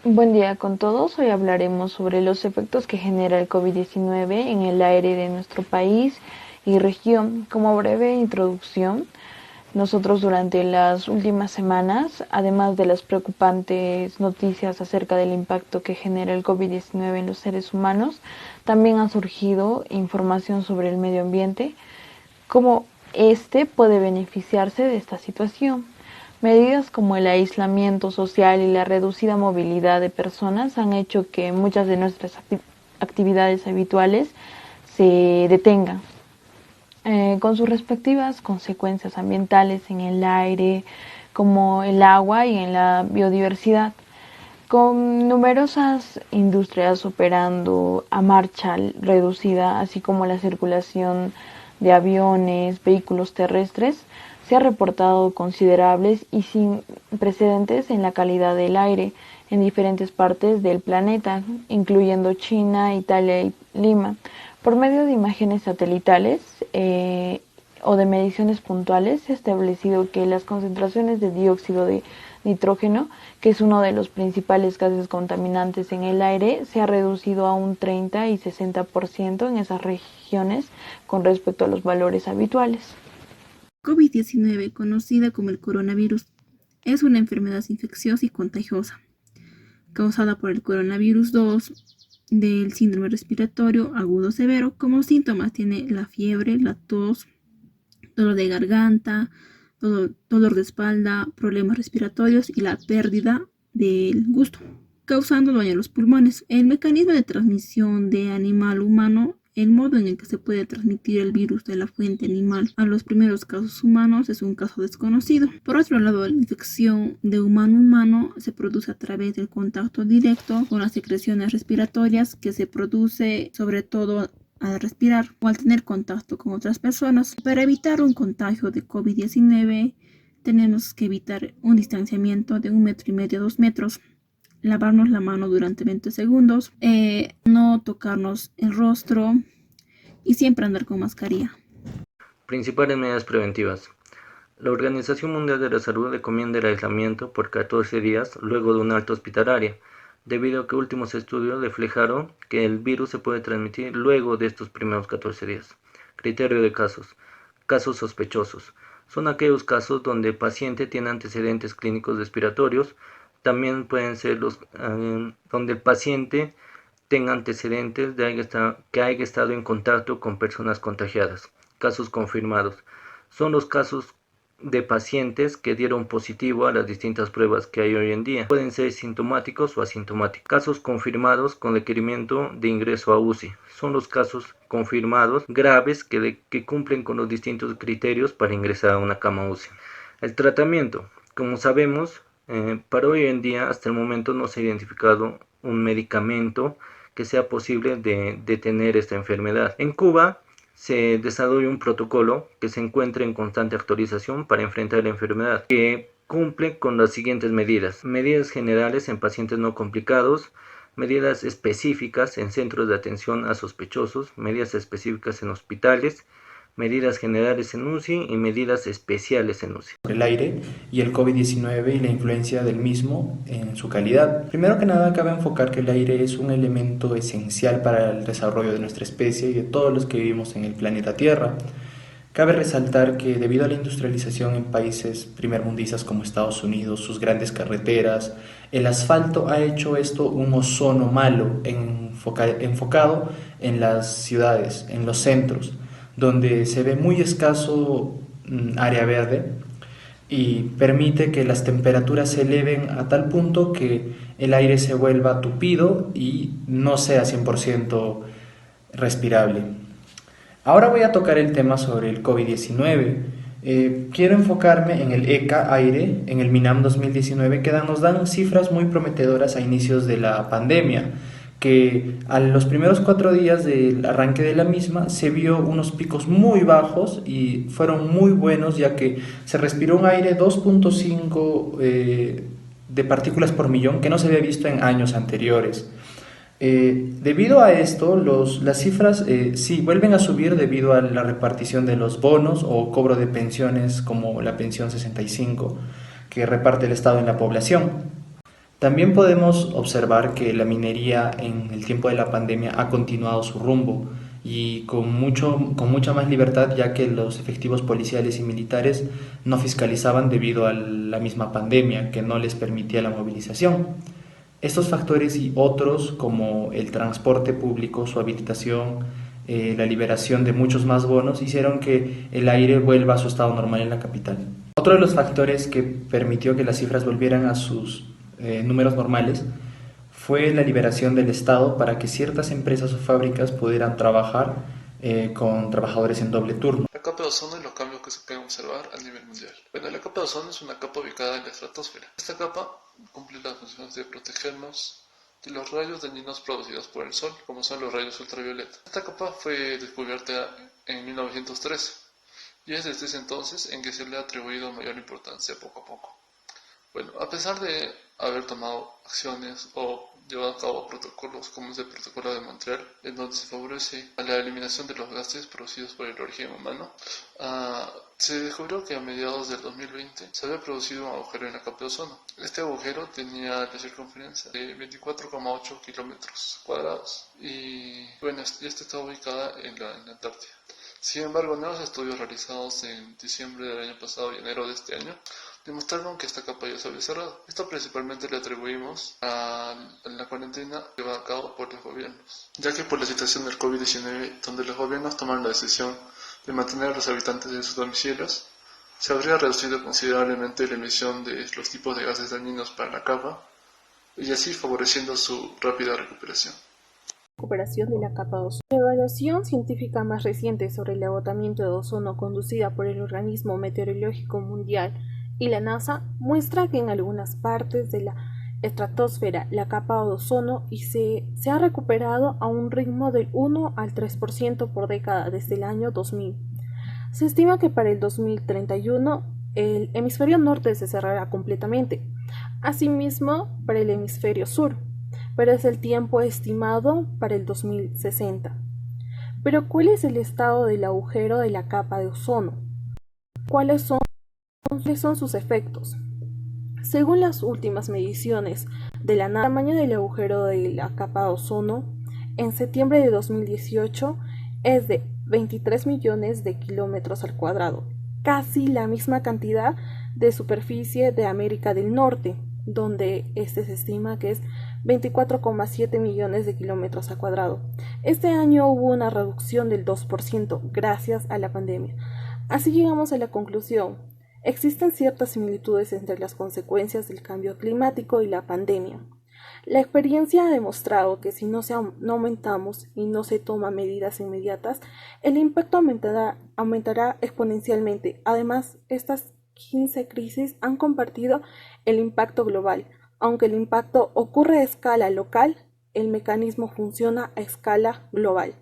Buen día con todos. Hoy hablaremos sobre los efectos que genera el COVID-19 en el aire de nuestro país y región. Como breve introducción, nosotros durante las últimas semanas, además de las preocupantes noticias acerca del impacto que genera el COVID-19 en los seres humanos, también ha surgido información sobre el medio ambiente, cómo éste puede beneficiarse de esta situación. Medidas como el aislamiento social y la reducida movilidad de personas han hecho que muchas de nuestras actividades habituales se detengan, con sus respectivas consecuencias ambientales en el aire, como el agua y en la biodiversidad. Con numerosas industrias operando a marcha reducida, así como la circulación de aviones, vehículos terrestres, se ha reportado considerables y sin precedentes en la calidad del aire en diferentes partes del planeta, incluyendo China, Italia y Lima. Por medio de imágenes satelitales o de mediciones puntuales, se ha establecido que las concentraciones de dióxido de nitrógeno, que es uno de los principales gases contaminantes en el aire, se ha reducido a un 30 y 60% en esas regiones con respecto a los valores habituales. COVID-19, conocida como el coronavirus, es una enfermedad infecciosa y contagiosa, causada por el coronavirus 2 del síndrome respiratorio agudo severo. Como síntomas tiene la fiebre, la tos, dolor de garganta, dolor de espalda, problemas respiratorios y la pérdida del gusto, causando daño a los pulmones. El mecanismo de transmisión de animal a humano, el modo en el que se puede transmitir el virus de la fuente animal a los primeros casos humanos es un caso desconocido. Por otro lado, la infección de humano a humano se produce a través del contacto directo con las secreciones respiratorias que se produce sobre todo al respirar o al tener contacto con otras personas. Para evitar un contagio de COVID-19 tenemos que evitar un distanciamiento de 1,5 metros a 2 metros, lavarnos la mano durante 20 segundos, no tocarnos el rostro y siempre andar con mascarilla. Principales medidas preventivas. La Organización Mundial de la Salud recomienda el aislamiento por 14 días luego de una alta hospitalaria, debido a que últimos estudios reflejaron que el virus se puede transmitir luego de estos primeros 14 días. Criterio de casos. Casos sospechosos. Son aquellos casos donde el paciente tiene antecedentes clínicos respiratorios. También pueden ser los donde el paciente tenga antecedentes de que haya estado en contacto con personas contagiadas. Casos confirmados. Son los casos de pacientes que dieron positivo a las distintas pruebas que hay hoy en día. Pueden ser sintomáticos o asintomáticos. Casos confirmados con requerimiento de ingreso a UCI. Son los casos confirmados graves que cumplen con los distintos criterios para ingresar a una cama UCI. El tratamiento. Como sabemos, para hoy en día hasta el momento no se ha identificado un medicamento que sea posible de detener esta enfermedad. En Cuba se desarrolla un protocolo que se encuentra en constante actualización para enfrentar la enfermedad, que cumple con las siguientes medidas. Medidas generales en pacientes no complicados, medidas específicas en centros de atención a sospechosos, medidas específicas en hospitales, medidas generales en UCI y medidas especiales en UCI. El aire y el COVID-19 y la influencia del mismo en su calidad. Primero que nada, cabe enfocar que el aire es un elemento esencial para el desarrollo de nuestra especie y de todos los que vivimos en el planeta Tierra. Cabe resaltar que debido a la industrialización en países primermundistas como Estados Unidos, sus grandes carreteras, el asfalto ha hecho esto un ozono malo enfocado en las ciudades, en los centros, donde se ve muy escaso área verde y permite que las temperaturas se eleven a tal punto que el aire se vuelva tupido y no sea 100% respirable. Ahora voy a tocar el tema sobre el COVID-19. Quiero enfocarme en el ECA aire, en el MINAM 2019, que nos dan cifras muy prometedoras a inicios de la pandemia, que a los primeros 4 días del arranque de la misma se vio unos picos muy bajos y fueron muy buenos, ya que se respiró un aire 2.5 de partículas por millón que no se había visto en años anteriores. Debido a esto, las cifras sí vuelven a subir debido a la repartición de los bonos o cobro de pensiones como la pensión 65 que reparte el Estado en la población. También podemos observar que la minería en el tiempo de la pandemia ha continuado su rumbo y con mucha más libertad, ya que los efectivos policiales y militares no fiscalizaban debido a la misma pandemia que no les permitía la movilización. Estos factores y otros, como el transporte público, su habilitación, la liberación de muchos más bonos, hicieron que el aire vuelva a su estado normal en la capital. Otro de los factores que permitió que las cifras volvieran a sus números normales fue la liberación del Estado para que ciertas empresas o fábricas pudieran trabajar con trabajadores en doble turno. La capa de ozono y los cambios que se pueden observar a nivel mundial. Bueno, la capa de ozono es una capa ubicada en la estratosfera. Esta capa cumple las funciones de protegernos de los rayos dañinos producidos por el Sol, como son los rayos ultravioleta. Esta capa fue descubierta en 1913 y es desde ese entonces en que se le ha atribuido mayor importancia poco a poco. Bueno, a pesar de haber tomado acciones o llevado a cabo protocolos como es el protocolo de Montreal, en donde se favorece a la eliminación de los gases producidos por el origen humano, se descubrió que a mediados del 2020 se había producido un agujero en la capa de ozono. Este agujero tenía la circunferencia de 24,8 kilómetros cuadrados y bueno, esta está ubicada en la Antártida. Sin embargo, nuevos estudios realizados en diciembre del año pasado y enero de este año demostraron que esta capa ya se había cerrado. Esto principalmente le atribuimos a la cuarentena llevada a cabo por los gobiernos, ya que por la situación del COVID-19, donde los gobiernos tomaron la decisión de mantener a los habitantes en sus domicilios, se habría reducido considerablemente la emisión de los tipos de gases dañinos para la capa y así favoreciendo su rápida recuperación. Recuperación de la capa de ozono. La evaluación científica más reciente sobre el agotamiento de ozono conducida por el Organismo Meteorológico Mundial y la NASA muestra que en algunas partes de la estratosfera la capa de ozono se ha recuperado a un ritmo del 1 al 3% por década desde el año 2000. Se estima que para el 2031 el hemisferio norte se cerrará completamente, asimismo para el hemisferio sur, pero es el tiempo estimado para el 2060. Pero ¿cuál es el estado del agujero de la capa de ozono? ¿Cuáles son sus efectos? Según las últimas mediciones de la NASA, el tamaño del agujero de la capa de ozono en septiembre de 2018 es de 23 millones de kilómetros al cuadrado, casi la misma cantidad de superficie de América del Norte, donde se estima que es 24,7 millones de kilómetros al cuadrado. Este año hubo una reducción del 2% gracias a la pandemia. Así llegamos a la conclusión. Existen ciertas similitudes entre las consecuencias del cambio climático y la pandemia. La experiencia ha demostrado que si no aumentamos y no se toman medidas inmediatas, el impacto aumentará exponencialmente. Además, estas 15 crisis han compartido el impacto global. Aunque el impacto ocurre a escala local, el mecanismo funciona a escala global.